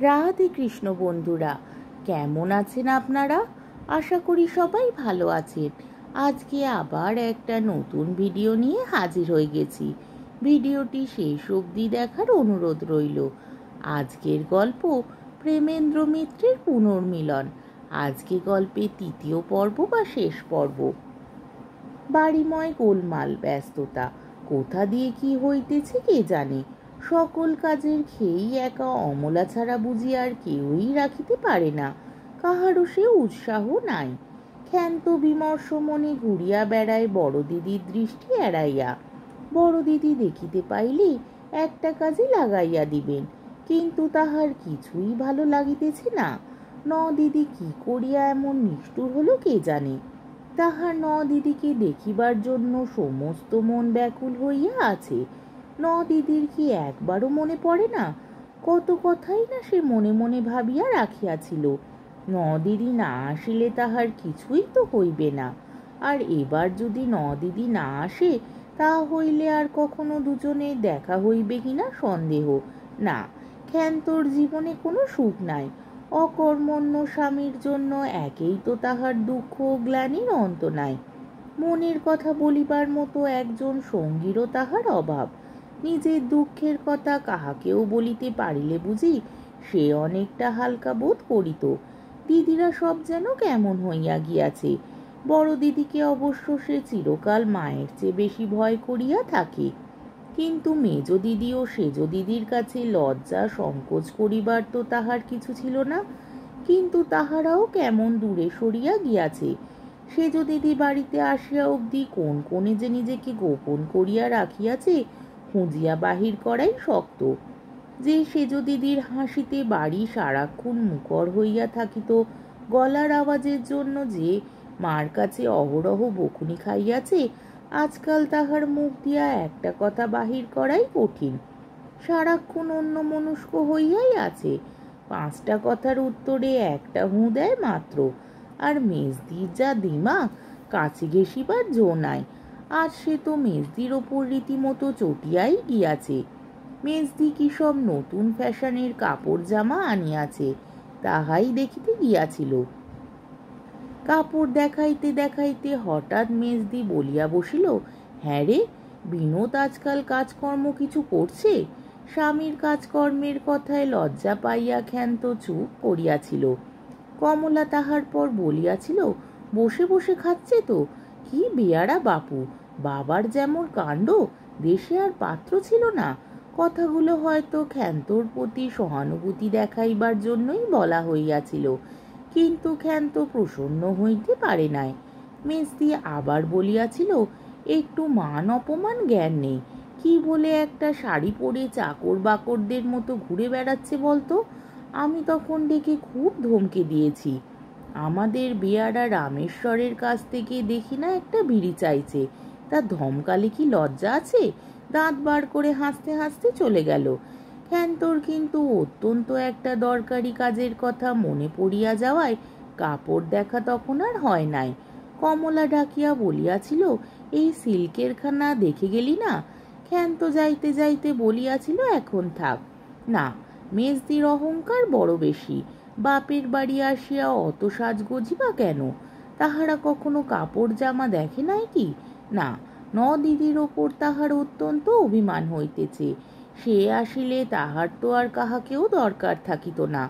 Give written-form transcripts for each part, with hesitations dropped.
রাধে কৃষ্ণ বন্ধুরা, কেমন আছেন আপনারা? আশা করি সবাই ভালো আছেন। আজকে আবার একটা নতুন ভিডিও নিয়ে হাজির হয়ে গেছি। ভিডিওটি শেষ অবধি দেখার অনুরোধ রইল। আজকের গল্প প্রেমেন্দ্র মিত্রের পুনর্মিলন। আজকে গল্পের তৃতীয় পর্ব বা শেষ পর্ব। বাড়িময় গোলমাল, ব্যস্ততা, কোথা দিয়ে কি হইতেছে কে জানে। সকল কাজের খেয়েই একা অমলা ছাড়া বুঝি আর কেউই রাখিতে পারে না। কাহারও সে উৎসাহ নাই। ক্ষান্ত বিমর্ষ মনে ঘুরিয়া বেড়ায় বড় দিদির দৃষ্টি এড়াইয়া। বড় দিদি দেখিতে পাইলে একটা কাজে লাগাইয়া দিবেন, কিন্তু তাহার কিছুই ভালো লাগিতেছে না। দিদি কি করিয়া এমন নিষ্ঠুর হলো কে জানে। তাহার দিদিকে দেখিবার জন্য সমস্ত মন ব্যাকুল হইয়া আছে। দিদির কি একবারও মনে পড়ে না? কত কথাই না সে মনে মনে ভাবিয়া রাখিয়াছিল। দিদি না আসিলে তাহার কিছুই তো হইবে না। আর এবার যদি দিদি না আসে, তা হইলে আর কখনো দুজনে দেখা হইবে কিনা সন্দেহ। না, ক্ষান্তর জীবনে কোনো সুখ নাই। অকর্মণ্য স্বামীর জন্য একেই তো তাহার দুঃখ ও গ্লানির অন্ত নাই। মনের কথা বলিবার মতো একজন সঙ্গীরও তাহার অভাব। নিজের দুঃখের কথা কাহাকেও বলিতে পারিলে বুঝি সে অনেকটা হালকা বোধ করিত। দিদিরা সব যেন কেমন হইয়া গিয়াছে। বড় দিদিকে অবশ্য সে চিরকাল মায়ের চেয়ে বেশি ভয় করিয়া থাকে, কিন্তু মেজ দিদি ও সেজ দিদির কাছে লজ্জা সংকোচ করিবার তো তাহার কিছু ছিল না। কিন্তু তাহারাও কেমন দূরে সরিয়া গিয়াছে। সেজ দিদি বাড়িতে আসিয়া অবধি কোন কোণে যে নিজেকে গোপন করিয়া রাখিয়াছে, খুঁজিয়া বাহির করাই শক্ত। যে সেজ দিদির হাসিতে বাড়ি সারাক্ষণ মুখর হইয়া থাকিত, গলার আওয়াজের জন্য যে মার কাছে অহরহ বকুনি খাইয়াছে, আজকাল তাহার মুখ দিয়া একটা কথা বাহির করাই কঠিন। সারাক্ষণ অন্য মনস্ক হইয়াই আছে। 5টা কথার উত্তরে একটা হুঁ দেয় মাত্র। আর মেজদির যা দিমাগ, কাছে ঘেঁষিবার জো নাই। আর সে তো মেজদির ওপর রীতিমতো চটিয়াই গিয়াছে। মেজদি কি সব নতুন ফ্যাশনের কাপড় জামা আনিয়াছে, তাহাই দেখিতে গিয়াছিল। কাপড় দেখাইতে দেখাইতে হঠাৎ মেজদি বলিয়া বসিল, হ্যাঁ রে, বিনোদ আজকাল কাজকর্ম কিছু করছে? স্বামীর কাজকর্মের কথায় লজ্জা পাইয়া ক্ষান্ত চুপ করিয়াছিল। কমলা তাহার পর বলিয়াছিল, বসে বসে খাচ্ছে তো, কি বেয়ারা বাপু, বাবার যেমন কাণ্ড, দেশে আর পাত্র ছিল না। কথাগুলো হয়তো ক্ষান্তর প্রতি সহানুভূতি দেখাইবার জন্যই বলা হইয়াছিল, কিন্তু ক্ষান্ত প্রসন্ন হইতে পারে নাই। মেজদি আবার বলিয়াছিল, একটু মান অপমান জ্ঞান নেই, কি বলে একটা শাড়ি পরে চাকর বাকরদের মতো ঘুরে বেড়াচ্ছে বলতো। আমি তখন ডেকে খুব ধমকে দিয়েছি। আমাদের বেয়ারা রামেশ্বরের কাছ থেকে দেখি না একটা বিড়ি চাইছে, তা ধমকালে কি লজ্জা আছে? দাঁত বার করে হাসতে হাসতে চলে গেল। ক্ষান্তর কিন্তু অত্যন্ত একটা দরকারি কাজের কথা মনে পড়িয়া যাওয়ায় কাপড় দেখা তখন আর হয় নাই। কমলা ডাকিয়া বলিয়াছিল, এই সিল্কের খানা দেখে গেলি না? ক্ষান্ত যাইতে যাইতে বলিয়াছিল, এখন থাক। না, মেজদির অহংকার বড় বেশি। বাপের বাড়ি আসিয়া অত সাজগোজি বা কেন? তাহারা কখনো কাপড় জামা দেখে নাই কি? না, দিদির ওপর তাহার অত্যন্ত অভিমান হইতেছে। সে আসিলে তাহার তো আর কাহাকেও দরকার থাকিত না।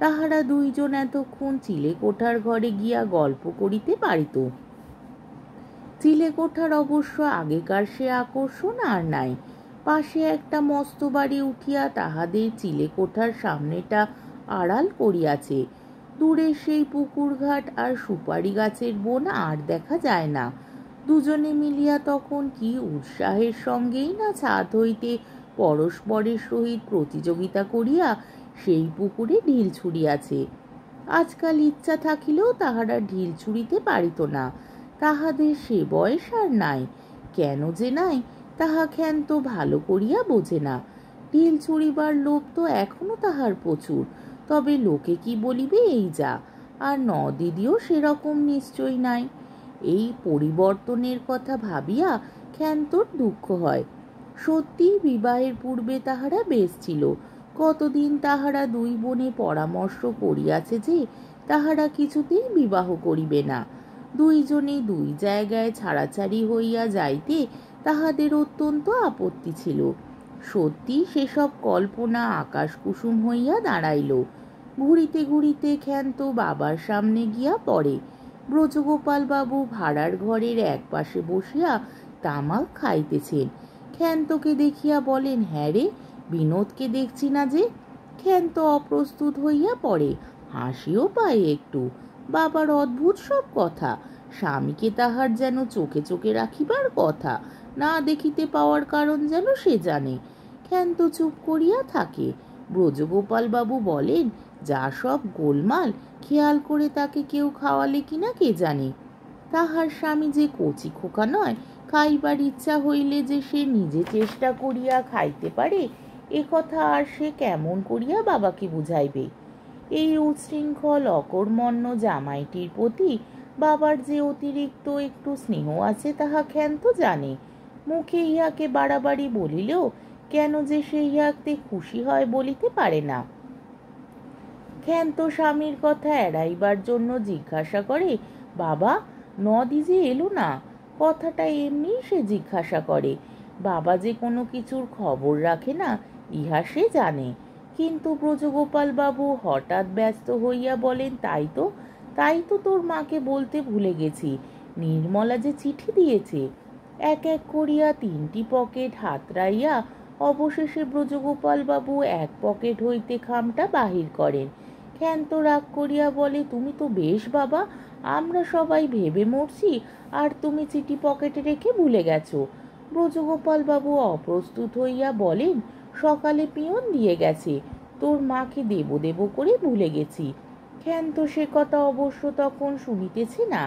তাহারা দুইজন এতক্ষণ চিলেকোঠার ঘরে গিয়া গল্প করিতে পারিত। চিলেকোঠার অবশ্য আগেকার সে আকর্ষণ আর নাই। পাশে একটা মস্ত বাড়ি উঠিয়া তাহাদের চিলেকোঠার সামনেটা আড়াল করিয়াছে। দূরে সেই পুকুর ঘাট আর সুপারি গাছের বন আর দেখা যায় না। দুজনে মিলিয়া তখন কি উৎসাহের সঙ্গেই না ছাদ হইতে পরস্পরের সহিত প্রতিযোগিতা করিয়া সেই পুকুরে ঢিল ছুড়িয়াছে। আজকাল ইচ্ছা থাকিলেও তাহারা ঢিল ছুঁড়িতে পারিত না। তাহাদের সে বয়স আর নাই। কেন যে নাই, তাহা ক্ষান্ত ভালো করিয়া বোঝে না। ঢিল ছুঁড়িবার লোভ তো এখনো তাহার প্রচুর, তবে লোকে কি বলিবে এই যা। আর দিদিও সেরকম নিশ্চয় নাই। এই পরিবর্তনের কথা ভাবিয়া ক্ষান্তর দুঃখ হয়। সত্যিই বিবাহের পূর্বে তাহারা বেশ ছিল। কতদিন তাহারা দুই বোনে পরামর্শ করিয়াছে যে তাহারা কিছুতেই বিবাহ করিবে না। দুইজনেই দুই জায়গায় ছাড়াছাড়ি হইয়া যাইতে তাহাদের অত্যন্ত আপত্তি ছিল। সত্যি সেসব কল্পনা আকাশ কুসুম হইয়া দাঁড়াইল। ঘুরিতে ঘুরিতে ক্ষান্ত বাবার সামনে গিয়া পড়ে। ব্রজগোপাল বাবু ভাড়ার ঘরের এক পাশে বসিয়া তামাক খাইতেছেন। ক্ষান্তকে দেখিয়া বলেন, হ্যাঁ রে, বিনোদকে দেখছি না যে। ক্ষান্ত অপ্রস্তুত হইয়া পড়ে, হাসিও পায় একটু। বাবার অদ্ভুত সব কথা, স্বামীকে তাহার যেন চোখে চোখে রাখিবার কথা, না দেখিতে পাওয়ার কারণ যেন সে জানে। ক্ষান্ত চুপ করিয়া থাকে। ব্রজগোপাল বাবু বলেন, যা সব গোলমাল, খেয়াল করে তাকে কেউ খাওয়ালে কিনা কে জানে। তাহার স্বামী যে কচি খোকা নয়, খাইবার ইচ্ছা হইলে যে সে নিজে চেষ্টা করিয়া খাইতে পারে, এ কথা আর সে কেমন করিয়া বাবাকে বুঝাইবে। এই উচ্ছৃঙ্খল অকর্মণ্য জামাইটির প্রতি বাবার যে অতিরিক্ত একটু স্নেহ আছে তাহা ক্ষান্ত জানে। মুখে ইহাকে বাড়াবাড়ি বলিলেও কেন যে সে ইহাতে খুশি হয় বলিতে পারে না। ক্ষান্ত স্বামীর কথা এড়াইবার জন্য জিজ্ঞাসা করে, বাবা, নদী যে এলো না? কথাটা এমনি সে জিজ্ঞাসা করে। বাবা যে কোনো কিছুর খবর রাখে না, ইহা সে জানে। কিন্তু ব্রজগোপাল বাবু হঠাৎ ব্যস্ত হইয়া বলেন, তাই তো তোর মাকে বলতে ভুলে গেছি, নির্মলা যে চিঠি দিয়েছে। এক এক করিয়া 3টি পকেট হাতড়াইয়া অবশেষে ব্রজগোপাল বাবু এক পকেট হইতে খামটা বাহির করেন। ক্ষান্ত রাগ করিয়া বলে, তুমি তো বেশ বাবা, আমরা সবাই ভেবে মরছি, আর তুমি চিঠি পকেটে রেখে ভুলে গেছো। ব্রজগোপাল বাবু অপ্রস্তুত হইয়া বলেন, সকালে পিয়ন দিয়ে গেছে, তোর মাকে দেব দেব করে ভুলে গেছি। ক্ষান্ত সে কথা অবশ্য তখন শুনিতেছে না,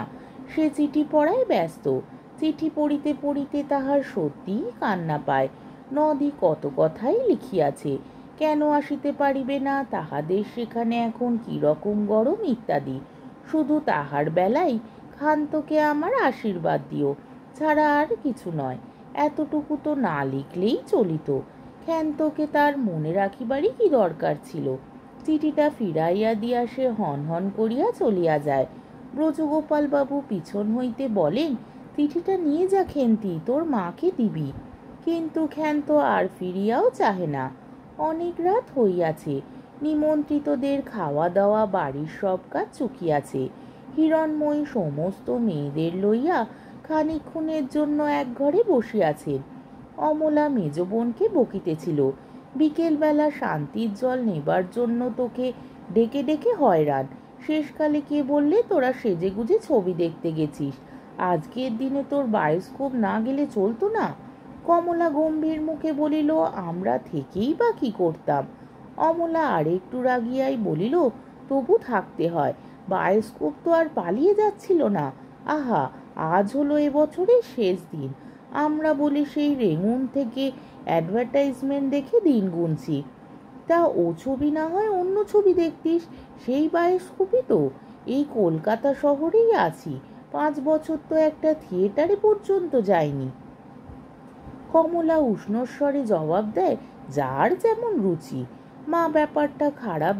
সে চিঠি পড়ায় ব্যস্ত। চিঠি পড়িতে পড়িতে তাহার সত্যিই কান্না পায়। নদী কত কথাই লিখিয়াছে, কেন আসিতে পারিবে না, তাহাদের সেখানে এখন কি রকম গরম ইত্যাদি। শুধু তাহার বেলায় ক্ষান্তকে আমার আশীর্বাদ দিও, ছাড়া আর কিছু নয়। এতটুকু তো না লিখলেই চলিত। ক্ষান্তকে তার মনে রাখিবারই কি দরকার ছিল? চিঠিটা ফিরাইয়া দিয়া সে হন হন করিয়া চলিয়া যায়। ব্রজগোপাল বাবু পিছন হইতে বলেন, চিঠিটা নিয়ে যা খেন্তি, তোর মাকে দিবি। কিন্তু ক্ষান্ত আর ফিরিয়াও চাহে না। অনেক রাত হইয়াছে, নিমন্ত্রিতদের খাওয়া দাওয়া, বাড়ির সব কাজ চুকিয়াছে। হিরণময়ী সমস্ত মেয়েদের লইয়া খানিকক্ষণের জন্য এক ঘরে বসিয়াছেন। অমলা মেজ বোনকে বকিতেছিল, বিকেলবেলা শান্তির জল নেবার জন্য তোকে ডেকে ডেকে হয়রান। শেষকালে কে বললে তোরা সেজেগুজে ছবি দেখতে গেছিস? আজকের দিনে তোর বায়োস্কোপ না গেলে চলতো না? কমলা গম্ভীর মুখে বলিল, আমরা থেকেই বা কি করতাম? অমলা আরেকটু রাগিয়াই বলিল, তবু থাকতে হয়, বায়োস্কোপ তো আর পালিয়ে যাচ্ছিল না। আহা, আজ হলো এবছরের শেষ দিন, আমরা বলি সেই রেঙুন থেকে অ্যাডভার্টাইজমেন্ট দেখে দিন গুনছি। তা ও ছবি না হয় অন্য ছবি দেখতিস, সেই বায়োস্কোপই তো। এই কলকাতা শহরেই আছি, 5 বছর তো একটা থিয়েটারে পর্যন্ত যায়নি। কমলা উষ্ণস্বরে জবাব দেয়, যার যেমন রুচি। মা ব্যাপারটা খারাপ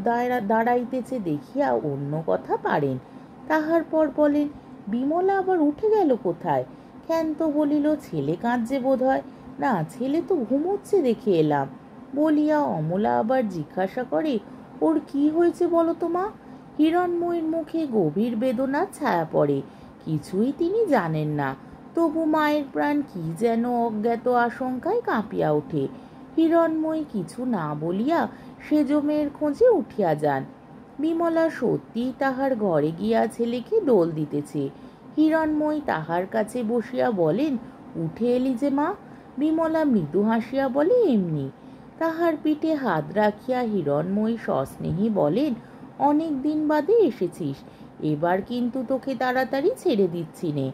দাঁড়াইতেছে দেখিয়া অন্য কথা পারেন। তাহার পর বলেন, বিমলা আবার উঠে গেল কোথায়? ক্ষান্ত বলিল, ছেলে কাঁদছে বোধ হয়। না, ছেলে তো ঘুমোচ্ছে দেখে এলাম। বলিয়া অমলা আবার জিজ্ঞাসা করে, ওর কি হয়েছে বলো তো মা? হিরণময়ীর মুখে গভীর বেদনার ছায়া পড়ে। কিছুই তিনি জানেন না, তবু মায়ের প্রাণ কি যেন অজ্ঞাত আশঙ্কায় কাঁপিয়া ওঠে। হিরণময়ী কিছু না বলিয়া সেজ মেয়ের খোঁজে উঠিয়া যান। বিমলা সত্যিই তাহার ঘরে গিয়া ছেলেকে দোল দিতেছে। হিরণময়ী তাহার কাছে বসিয়া বলেন, উঠে এলি যে মা? বিমলা মৃদু হাসিয়া বলে, এমনি। তাহার পিঠে হাত রাখিয়া হিরণময়ী সস্নেহী বলেন, অনেক দিন বাদে এসেছিস, এবার কিন্তু তোকে তাড়াতাড়ি ছেড়ে দিচ্ছি নে,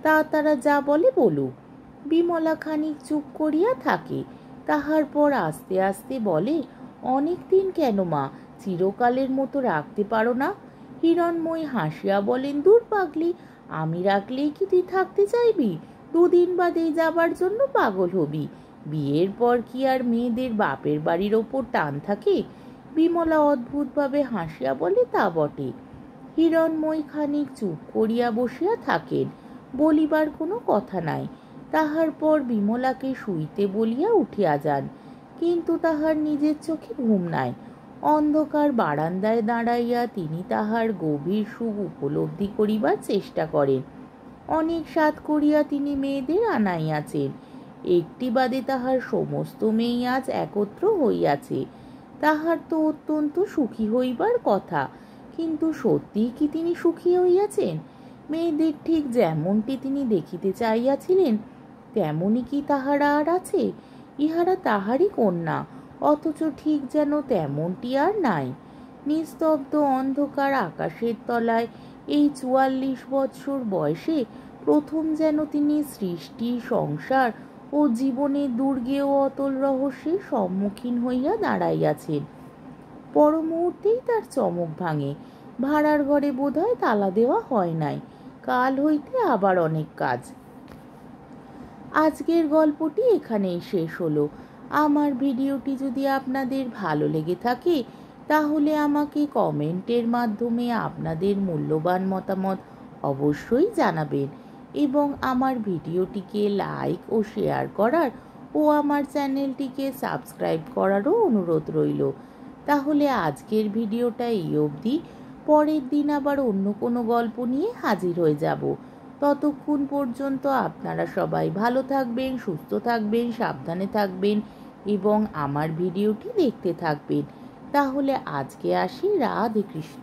তারা যা বলে বলুক। বিমলা খানিক চুপ করিয়া থাকে, তাহার পর আস্তে আস্তে বলে, অনেক দিন কেন মা, চিরকালের মতো রাখতে পারো না? হিরণময়ী হাসিয়া বলেন, দূর পাগলি, আমি রাখলেই কি তুই থাকতে চাইবি? 2 দিন বাদেই যাবার জন্য পাগল হবি। বিয়ের পর কি আর মেয়েদের বাপের বাড়ির ওপর টান থাকে? বিমলা অদ্ভুতভাবে হাসিয়া বলে, তা বটে। হিরণময়ী খানিক চুপ করিয়া বসিয়া থাকেন, বলিবার কোনো কথা নাই। তাহার পর বিমলাকে শুইতে বলিয়া উঠিয়া যান, কিন্তু তাহার নিজের চোখে ঘুম নাই। অন্ধকার বারান্দায় দাঁড়াইয়া তিনি তাহার গভীর সুখ উপলব্ধি করিবার চেষ্টা করেন। অনেক সাধ করিয়া তিনি মেয়েদের আনাইয়াছেন, একটি বাদে তাহার সমস্ত মেয়ে আজ একত্র হইয়াছে। তাহার তো অত্যন্ত সুখী হইবার কথা, কিন্তু সত্যিই কি তিনি সুখী হইয়াছেন? মেয়েদের ঠিক যেমনটি তিনি দেখিতে চাইয়াছিলেন তেমনই কি তাহারা আর আছে? ইহারা তাহারই কন্যা, অথচ ঠিক যেন তেমনটি আর নাই। নিস্তব্ধ অন্ধকার আকাশের তলায় এই 44 বৎসর বয়সে প্রথম যেন তিনি সৃষ্টি, সংসার ও জীবনের দুর্গেয় অতল রহস্যের সম্মুখীন হইয়া দাঁড়াইয়াছেন। পর মুহূর্তেই তার চমক ভাঙে। ভাড়ার ঘরে বোধহয় তালা দেওয়া হয় নাই। কাল হইতে আবার অনেক কাজ। আজকের গল্পটি এখানেই শেষ হলো। আমার ভিডিওটি যদি আপনাদের ভালো লেগে থাকে তাহলে আমাকে কমেন্টের মাধ্যমে আপনাদের মূল্যবান মতামত অবশ্যই জানাবেন এবং আমার ভিডিওটিকে লাইক ও শেয়ার করার ও আমার চ্যানেলটিকে সাবস্ক্রাইব করারও অনুরোধ রইল। তাহলে আজকের ভিডিওটা এই অবধি। পরের দিন আবার অন্য কোনো গল্প নিয়ে হাজির হয়ে যাব। ততক্ষণ পর্যন্ত আপনারা সবাই ভালো থাকবেন, সুস্থ থাকবেন, সাবধানে থাকবেন এবং আমার ভিডিওটি দেখতে থাকবেন। তাহলে আজকে আসি। রাধে কৃষ্ণ।